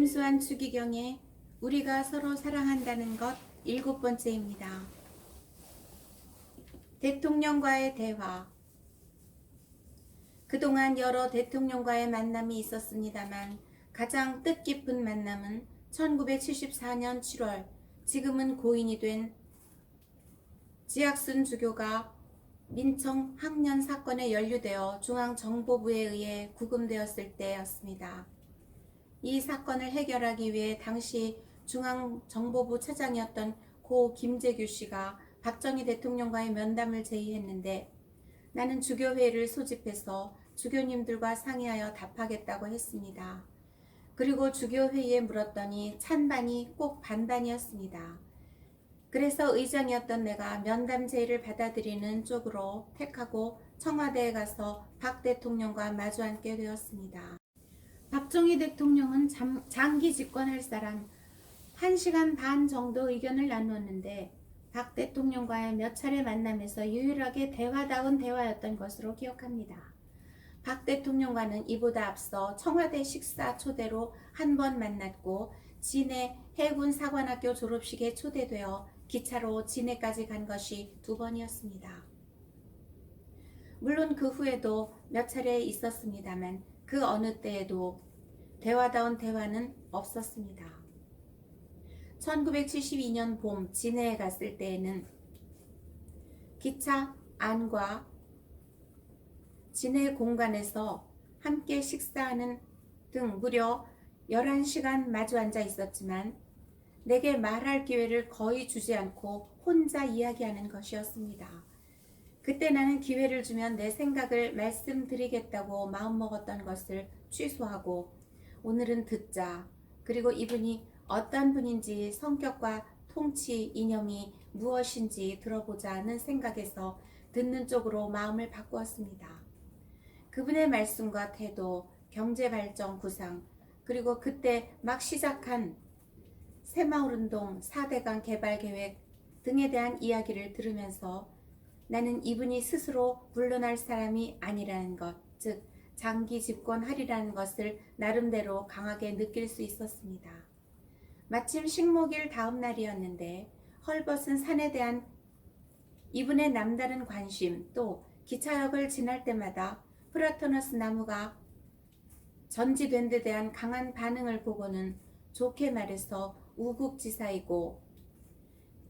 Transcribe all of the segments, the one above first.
순수한 추기경에 우리가 서로 사랑한다는 것 7번째입니다. 대통령과의 대화. 그동안 여러 대통령과의 만남이 있었습니다만 가장 뜻깊은 만남은 1974년 7월 지금은 고인이 된 지학순 주교가 민청 학년 사건에 연루되어 중앙정보부에 의해 구금되었을 때였습니다. 이 사건을 해결하기 위해 당시 중앙정보부 차장이었던 고 김재규 씨가 박정희 대통령과의 면담을 제의했는데 나는 주교회를 소집해서 주교님들과 상의하여 답하겠다고 했습니다. 그리고 주교회의에 물었더니 찬반이 꼭 반반이었습니다. 그래서 의장이었던 내가 면담 제의를 받아들이는 쪽으로 택하고 청와대에 가서 박 대통령과 마주 앉게 되었습니다. 박정희 대통령은 장기 집권할 사람 1시간 반 정도 의견을 나누었는데 박 대통령과의 몇 차례 만남에서 유일하게 대화다운 대화였던 것으로 기억합니다. 박 대통령과는 이보다 앞서 청와대 식사 초대로 한 번 만났고 진해 해군 사관학교 졸업식에 초대되어 기차로 진해까지 간 것이 2번이었습니다. 물론 그 후에도 몇 차례 있었습니다만 그 어느 때에도 대화다운 대화는 없었습니다. 1972년 봄 진해에 갔을 때에는 기차 안과 진해 공간에서 함께 식사하는 등 무려 11시간 마주 앉아 있었지만 내게 말할 기회를 거의 주지 않고 혼자 이야기하는 것이었습니다. 그때 나는 기회를 주면 내 생각을 말씀드리겠다고 마음먹었던 것을 취소하고 오늘은 듣자, 그리고 이분이 어떤 분인지 성격과 통치 이념이 무엇인지 들어보자 하는 생각에서 듣는 쪽으로 마음을 바꾸었습니다. 그분의 말씀과 태도, 경제발전 구상, 그리고 그때 막 시작한 새마을운동, 4대강 개발계획 등에 대한 이야기를 들으면서 나는 이분이 스스로 물러날 사람이 아니라는 것, 즉 장기 집권하리라는 것을 나름대로 강하게 느낄 수 있었습니다. 마침 식목일 다음 날이었는데 헐벗은 산에 대한 이분의 남다른 관심, 또 기차역을 지날 때마다 프라토너스 나무가 전지된 데 대한 강한 반응을 보고는 좋게 말해서 우국지사이고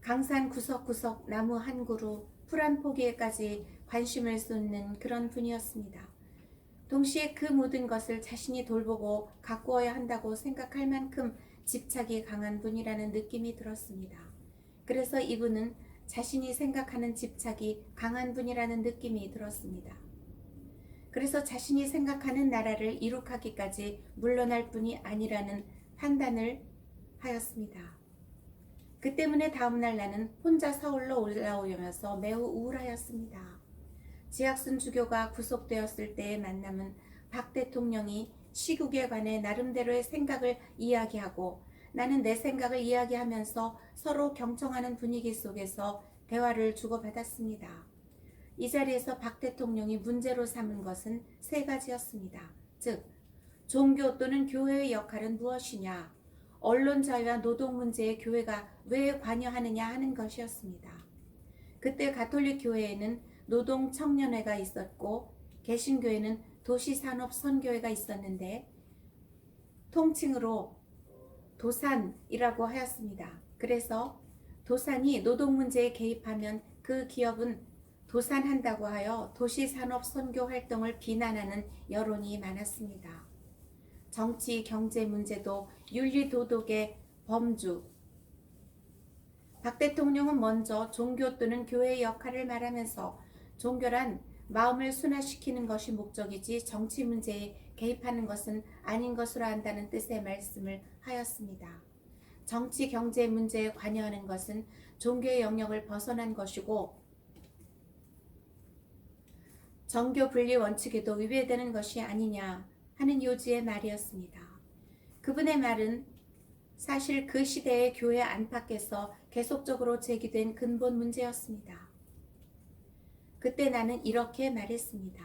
강산 구석구석 나무 한 그루, 풀 한 포기에까지 관심을 쏟는 그런 분이었습니다. 동시에 그 모든 것을 자신이 돌보고 가꾸어야 한다고 생각할 만큼 집착이 강한 분이라는 느낌이 들었습니다. 그래서 이분은 자신이 생각하는 집착이 강한 분이라는 느낌이 들었습니다. 그래서 자신이 생각하는 나라를 이룩하기까지 물러날 뿐이 아니라는 판단을 하였습니다. 그 때문에 다음날 나는 혼자 서울로 올라오면서 매우 우울하였습니다. 지학순 주교가 구속되었을 때의 만남은 박 대통령이 시국에 관해 나름대로의 생각을 이야기하고 나는 내 생각을 이야기하면서 서로 경청하는 분위기 속에서 대화를 주고받았습니다. 이 자리에서 박 대통령이 문제로 삼은 것은 3가지였습니다. 즉, 종교 또는 교회의 역할은 무엇이냐, 언론 자유와 노동 문제에 교회가 왜 관여하느냐 하는 것이었습니다. 그때 가톨릭 교회에는 노동 청년회가 있었고 개신교회는 도시산업선교회가 있었는데 통칭으로 도산이라고 하였습니다. 그래서 도산이 노동 문제에 개입하면 그 기업은 도산한다고 하여 도시산업선교 활동을 비난하는 여론이 많았습니다. 정치, 경제 문제도 윤리도덕의 범주. 박 대통령은 먼저 종교 또는 교회의 역할을 말하면서 종교란 마음을 순화시키는 것이 목적이지 정치 문제에 개입하는 것은 아닌 것으로 한다는 뜻의 말씀을 하였습니다. 정치, 경제 문제에 관여하는 것은 종교의 영역을 벗어난 것이고 정교 분리 원칙에도 위배되는 것이 아니냐 하는 요지의 말이었습니다. 그분의 말은 사실 그 시대의 교회 안팎에서 계속적으로 제기된 근본 문제였습니다. 그때 나는 이렇게 말했습니다.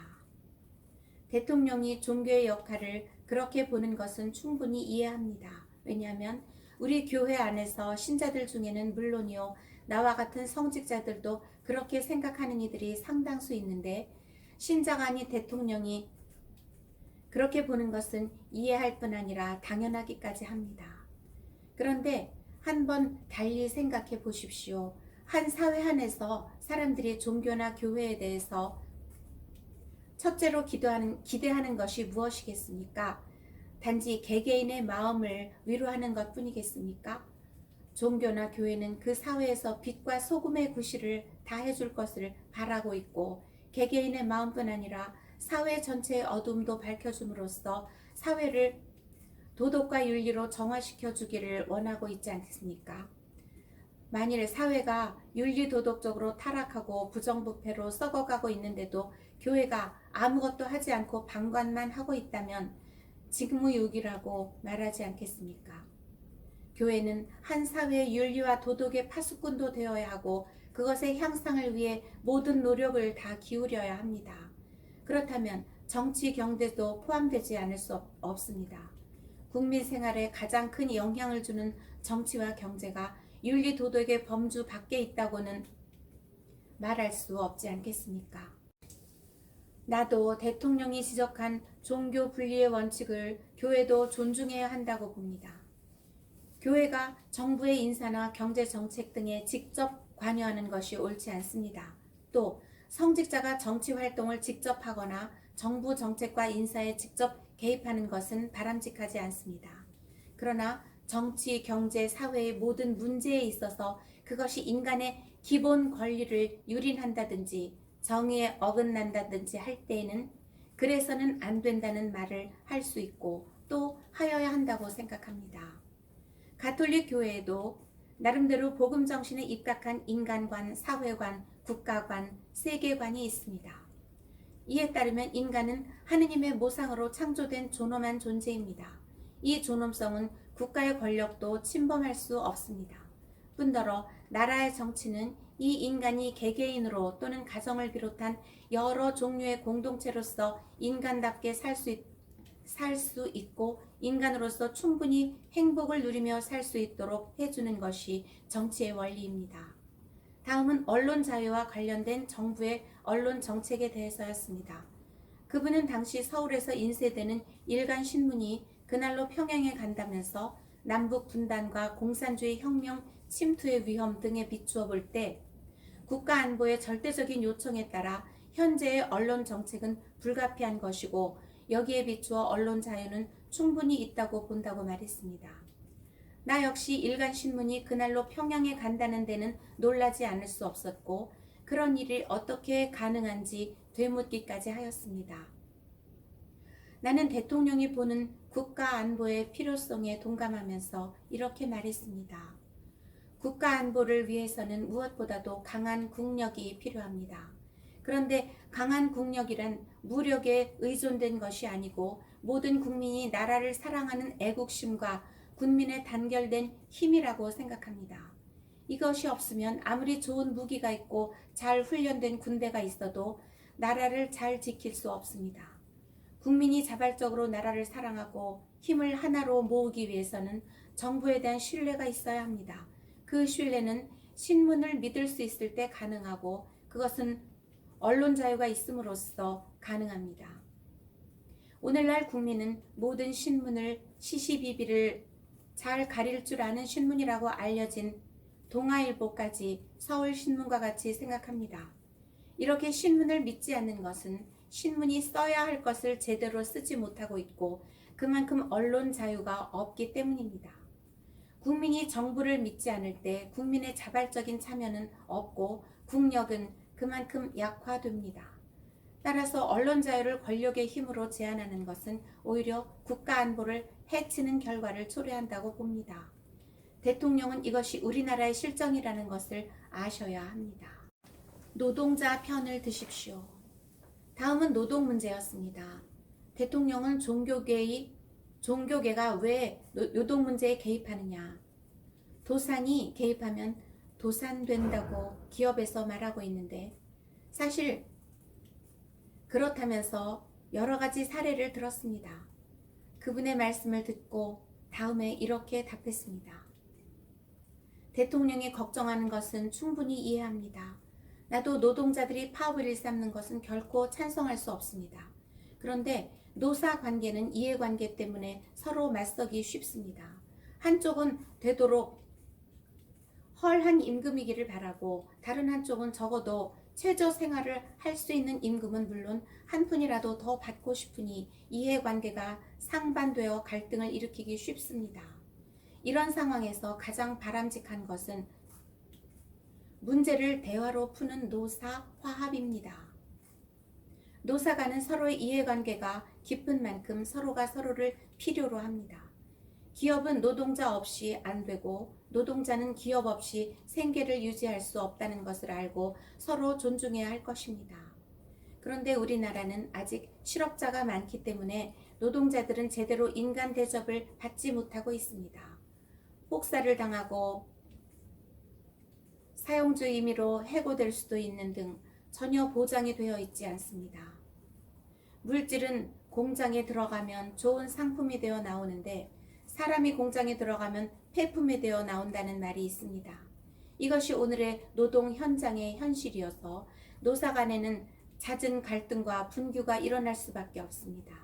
대통령이 종교의 역할을 그렇게 보는 것은 충분히 이해합니다. 왜냐하면 우리 교회 안에서 신자들 중에는 물론이요, 나와 같은 성직자들도 그렇게 생각하는 이들이 상당수 있는데, 신자가 아닌 대통령이 그렇게 보는 것은 이해할 뿐 아니라 당연하기까지 합니다. 그런데 한번 달리 생각해 보십시오. 한 사회 안에서 사람들이 종교나 교회에 대해서 첫째로 기대하는 것이 무엇이겠습니까? 단지 개개인의 마음을 위로하는 것 뿐이겠습니까? 종교나 교회는 그 사회에서 빛과 소금의 구실을 다 해줄 것을 바라고 있고, 개개인의 마음뿐 아니라 사회 전체의 어둠도 밝혀줌으로써 사회를 도덕과 윤리로 정화시켜 주기를 원하고 있지 않습니까? 만일 사회가 윤리 도덕적으로 타락하고 부정부패로 썩어가고 있는데도 교회가 아무것도 하지 않고 방관만 하고 있다면 직무유기라고 말하지 않겠습니까? 교회는 한 사회의 윤리와 도덕의 파수꾼도 되어야 하고 그것의 향상을 위해 모든 노력을 다 기울여야 합니다. 그렇다면 정치, 경제도 포함되지 않을 수 없습니다. 국민 생활에 가장 큰 영향을 주는 정치와 경제가 윤리 도덕의 범주 밖에 있다고는 말할 수 없지 않겠습니까? 나도 대통령이 지적한 종교 분리의 원칙을 교회도 존중해야 한다고 봅니다. 교회가 정부의 인사나 경제 정책 등에 직접 관여하는 것이 옳지 않습니다. 또 성직자가 정치 활동을 직접 하거나 정부 정책과 인사에 직접 개입하는 것은 바람직하지 않습니다. 그러나 정치, 경제, 사회의 모든 문제에 있어서 그것이 인간의 기본 권리를 유린한다든지 정의에 어긋난다든지 할 때에는 그래서는 안 된다는 말을 할 수 있고 또 하여야 한다고 생각합니다. 가톨릭 교회에도 나름대로 복음 정신에 입각한 인간관, 사회관, 국가관, 세계관이 있습니다. 이에 따르면 인간은 하느님의 모상으로 창조된 존엄한 존재입니다. 이 존엄성은 국가의 권력도 침범할 수 없습니다. 뿐더러 나라의 정치는 이 인간이 개개인으로 또는 가정을 비롯한 여러 종류의 공동체로서 인간답게 살 수 있고 인간으로서 충분히 행복을 누리며 살 수 있도록 해주는 것이 정치의 원리입니다. 다음은 언론 자유와 관련된 정부의 언론 정책에 대해서였습니다. 그분은 당시 서울에서 인쇄되는 일간 신문이 그날로 평양에 간다면서 남북 분단과 공산주의 혁명 침투의 위험 등에 비추어 볼 때 국가 안보의 절대적인 요청에 따라 현재의 언론 정책은 불가피한 것이고 여기에 비추어 언론 자유는 충분히 있다고 본다고 말했습니다. 나 역시 일간신문이 그날로 평양에 간다는 데는 놀라지 않을 수 없었고 그런 일이 어떻게 가능한지 되묻기까지 하였습니다. 나는 대통령이 보는 국가 안보의 필요성에 동감하면서 이렇게 말했습니다. 국가 안보를 위해서는 무엇보다도 강한 국력이 필요합니다. 그런데 강한 국력이란 무력에 의존된 것이 아니고 모든 국민이 나라를 사랑하는 애국심과 군민의 단결된 힘이라고 생각합니다. 이것이 없으면 아무리 좋은 무기가 있고 잘 훈련된 군대가 있어도 나라를 잘 지킬 수 없습니다. 국민이 자발적으로 나라를 사랑하고 힘을 하나로 모으기 위해서는 정부에 대한 신뢰가 있어야 합니다. 그 신뢰는 신문을 믿을 수 있을 때 가능하고 그것은 언론 자유가 있음으로써 가능합니다. 오늘날 국민은 모든 신문을 시시비비를 잘 가릴 줄 아는 신문이라고 알려진 동아일보까지 서울신문과 같이 생각합니다. 이렇게 신문을 믿지 않는 것은 신문이 써야 할 것을 제대로 쓰지 못하고 있고 그만큼 언론 자유가 없기 때문입니다. 국민이 정부를 믿지 않을 때 국민의 자발적인 참여는 없고 국력은 그만큼 약화됩니다. 따라서 언론 자유를 권력의 힘으로 제한하는 것은 오히려 국가 안보를 해치는 결과를 초래한다고 봅니다. 대통령은 이것이 우리나라의 실정이라는 것을 아셔야 합니다. 노동자 편을 드십시오. 다음은 노동 문제였습니다. 대통령은 종교계가 왜 노동 문제에 개입하느냐. 도산이 개입하면 도산된다고 기업에서 말하고 있는데 사실 그렇다면서 여러 가지 사례를 들었습니다. 그분의 말씀을 듣고 다음에 이렇게 답했습니다. 대통령이 걱정하는 것은 충분히 이해합니다. 나도 노동자들이 파업을 일삼는 것은 결코 찬성할 수 없습니다. 그런데 노사 관계는 이해관계 때문에 서로 맞서기 쉽습니다. 한쪽은 되도록 헐한 임금이기를 바라고 다른 한쪽은 적어도 최저 생활을 할 수 있는 임금은 물론 한 푼이라도 더 받고 싶으니 이해관계가 상반되어 갈등을 일으키기 쉽습니다. 이런 상황에서 가장 바람직한 것은 문제를 대화로 푸는 노사 화합입니다. 노사 간은 서로의 이해관계가 깊은 만큼 서로가 서로를 필요로 합니다. 기업은 노동자 없이 안 되고 노동자는 기업 없이 생계를 유지할 수 없다는 것을 알고 서로 존중해야 할 것입니다. 그런데 우리나라는 아직 실업자가 많기 때문에 노동자들은 제대로 인간 대접을 받지 못하고 있습니다. 폭사를 당하고 사용주 임의로 해고될 수도 있는 등 전혀 보장이 되어 있지 않습니다. 물질은 공장에 들어가면 좋은 상품이 되어 나오는데 사람이 공장에 들어가면 폐품이 되어 나온다는 말이 있습니다. 이것이 오늘의 노동 현장의 현실이어서 노사 간에는 잦은 갈등과 분규가 일어날 수밖에 없습니다.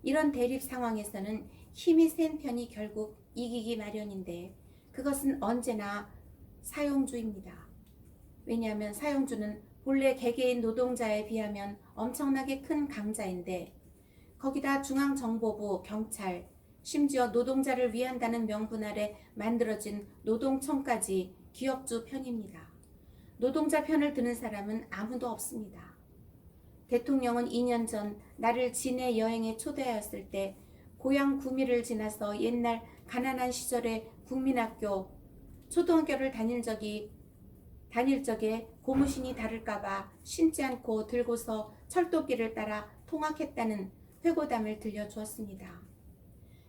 이런 대립 상황에서는 힘이 센 편이 결국 이기기 마련인데 그것은 언제나 사용주입니다. 왜냐하면 사용주는 본래 개개인 노동자에 비하면 엄청나게 큰 강자인데 거기다 중앙정보부, 경찰, 심지어 노동자를 위한다는 명분 아래 만들어진 노동청까지 기업주 편입니다. 노동자 편을 드는 사람은 아무도 없습니다. 대통령은 2년 전 나를 진해 여행에 초대하였을 때 고향 구미를 지나서 옛날 가난한 시절에 국민학교, 초등학교를 다닐 적에 고무신이 다를까봐 신지 않고 들고서 철도길을 따라 통학했다는 회고담을 들려주었습니다.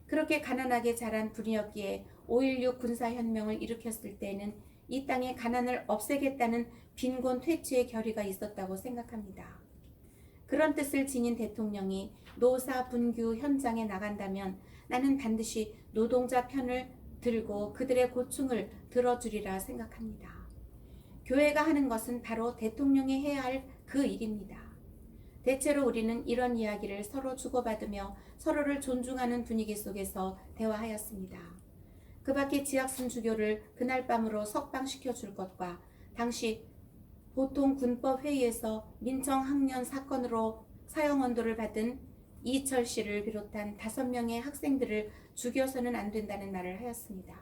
그렇게 가난하게 자란 분이었기에 5.16 군사혁명을 일으켰을 때에는 이 땅의 가난을 없애겠다는 빈곤 퇴치의 결의가 있었다고 생각합니다. 그런 뜻을 지닌 대통령이 노사 분규 현장에 나간다면 나는 반드시 노동자 편을 들고 그들의 고충을 들어주리라 생각합니다. 교회가 하는 것은 바로 대통령이 해야 할 그 일입니다. 대체로 우리는 이런 이야기를 서로 주고받으며 서로를 존중하는 분위기 속에서 대화하였습니다. 그 밖에 지학순 주교를 그날 밤으로 석방시켜 줄 것과 당시 보통 군법 회의에서 민청학년 사건으로 사형언도를 받은 이철 씨를 비롯한 5명의 학생들을 죽여서는 안 된다는 말을 하였습니다.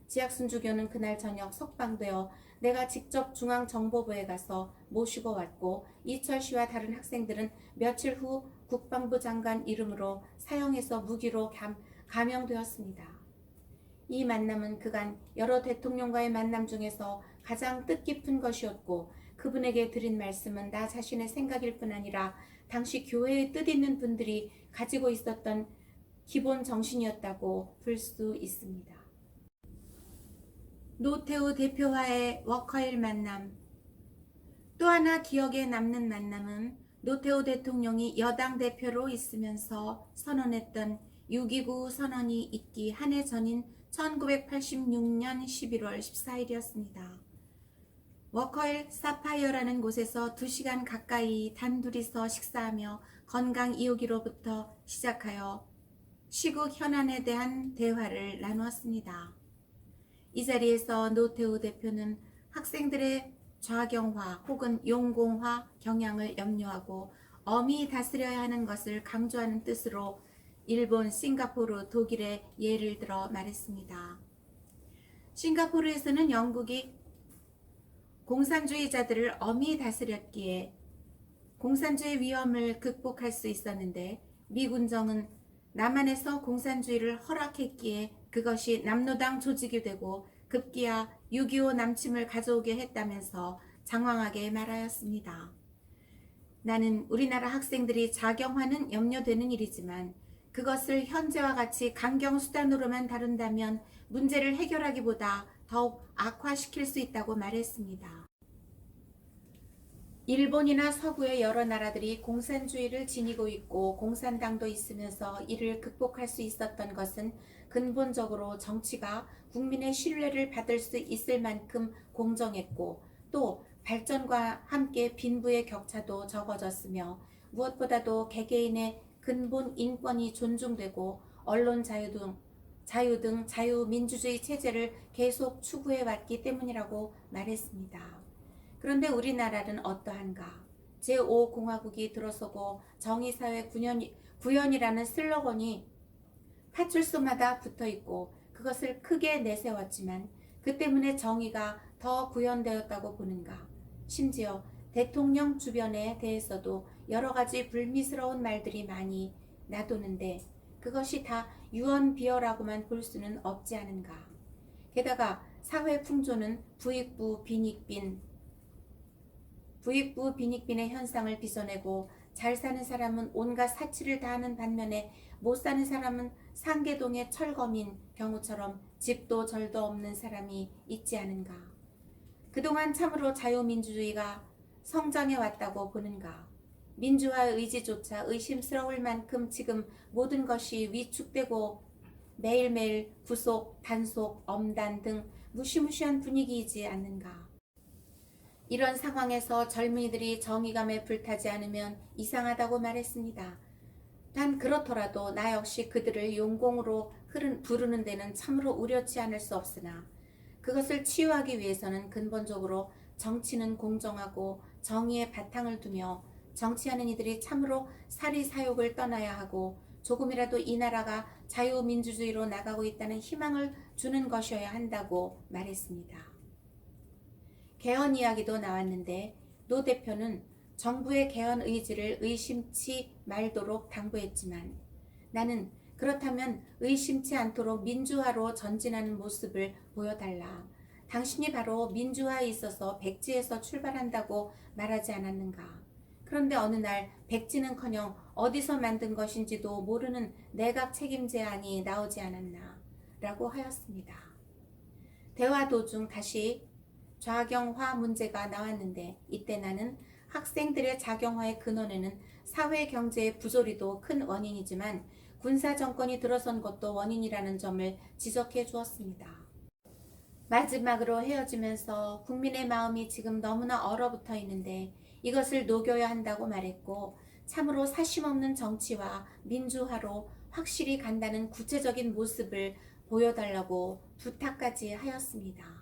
지학순 주교는 그날 저녁 석방되어 내가 직접 중앙정보부에 가서 모시고 왔고 이철 씨와 다른 학생들은 며칠 후 국방부 장관 이름으로 사형해서 무기로 감형되었습니다. 이 만남은 그간 여러 대통령과의 만남 중에서 가장 뜻깊은 것이었고 그분에게 드린 말씀은 나 자신의 생각일 뿐 아니라 당시 교회의 뜻 있는 분들이 가지고 있었던 기본 정신이었다고 볼 수 있습니다. 노태우 대표와의 워커힐 만남. 또 하나 기억에 남는 만남은 노태우 대통령이 여당 대표로 있으면서 선언했던 6.29 선언이 있기 한 해 전인 1986년 11월 14일이었습니다. 워커힐 사파이어라는 곳에서 2시간 가까이 단둘이서 식사하며 건강 이야기로부터 시작하여 시국 현안에 대한 대화를 나누었습니다. 이 자리에서 노태우 대표는 학생들의 좌경화 혹은 용공화 경향을 염려하고 엄히 다스려야 하는 것을 강조하는 뜻으로 일본, 싱가포르, 독일의 예를 들어 말했습니다. 싱가포르에서는 영국이 공산주의자들을 엄히 다스렸기에 공산주의 위험을 극복할 수 있었는데 미군정은 남한에서 공산주의를 허락했기에 그것이 남노당 조직이 되고 급기야 6.25 남침을 가져오게 했다면서 장황하게 말하였습니다. 나는 우리나라 학생들이 자경화는 염려되는 일이지만 그것을 현재와 같이 강경수단으로만 다룬다면 문제를 해결하기보다 더욱 악화시킬 수 있다고 말했습니다. 일본이나 서구의 여러 나라들이 공산주의를 지니고 있고 공산당도 있으면서 이를 극복할 수 있었던 것은 근본적으로 정치가 국민의 신뢰를 받을 수 있을 만큼 공정했고 또 발전과 함께 빈부의 격차도 적어졌으며 무엇보다도 개개인의 근본 인권이 존중되고 언론 자유 등 자유민주주의 체제를 계속 추구해 왔기 때문이라고 말했습니다. 그런데 우리나라는 어떠한가? 제5공화국이 들어서고 정의사회 구현이라는 슬로건이 파출소마다 붙어 있고 그것을 크게 내세웠지만 그 때문에 정의가 더 구현되었다고 보는가? 심지어 대통령 주변에 대해서도 여러 가지 불미스러운 말들이 많이 나도는데 그것이 다 유언비어라고만 볼 수는 없지 않은가? 게다가 사회 풍조는 부익부 빈익빈의 현상을 빚어내고 잘 사는 사람은 온갖 사치를 다하는 반면에 못 사는 사람은 상계동의 철거민 경우처럼 집도 절도 없는 사람이 있지 않은가. 그동안 참으로 자유민주주의가 성장해 왔다고 보는가. 민주화의 의지조차 의심스러울 만큼 지금 모든 것이 위축되고 매일매일 구속, 단속, 엄단 등 무시무시한 분위기이지 않는가. 이런 상황에서 젊은이들이 정의감에 불타지 않으면 이상하다고 말했습니다. 단 그렇더라도 나 역시 그들을 용공으로 부르는 데는 참으로 우려치 않을 수 없으나 그것을 치유하기 위해서는 근본적으로 정치는 공정하고 정의의 바탕을 두며 정치하는 이들이 참으로 사리사욕을 떠나야 하고 조금이라도 이 나라가 자유민주주의로 나가고 있다는 희망을 주는 것이어야 한다고 말했습니다. 개헌 이야기도 나왔는데 노 대표는 정부의 개헌 의지를 의심치 말도록 당부했지만 나는 그렇다면 의심치 않도록 민주화로 전진하는 모습을 보여달라. 당신이 바로 민주화에 있어서 백지에서 출발한다고 말하지 않았는가. 그런데 어느 날 백지는커녕 어디서 만든 것인지도 모르는 내각 책임제안이 나오지 않았나 라고 하였습니다. 대화 도중 다시 좌경화 문제가 나왔는데 이때 나는 학생들의 자경화의 근원에는 사회 경제의 부조리도 큰 원인이지만 군사 정권이 들어선 것도 원인이라는 점을 지적해 주었습니다. 마지막으로 헤어지면서 국민의 마음이 지금 너무나 얼어붙어 있는데 이것을 녹여야 한다고 말했고 참으로 사심없는 정치와 민주화로 확실히 간다는 구체적인 모습을 보여달라고 부탁까지 하였습니다.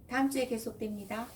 다음 주에 계속됩니다.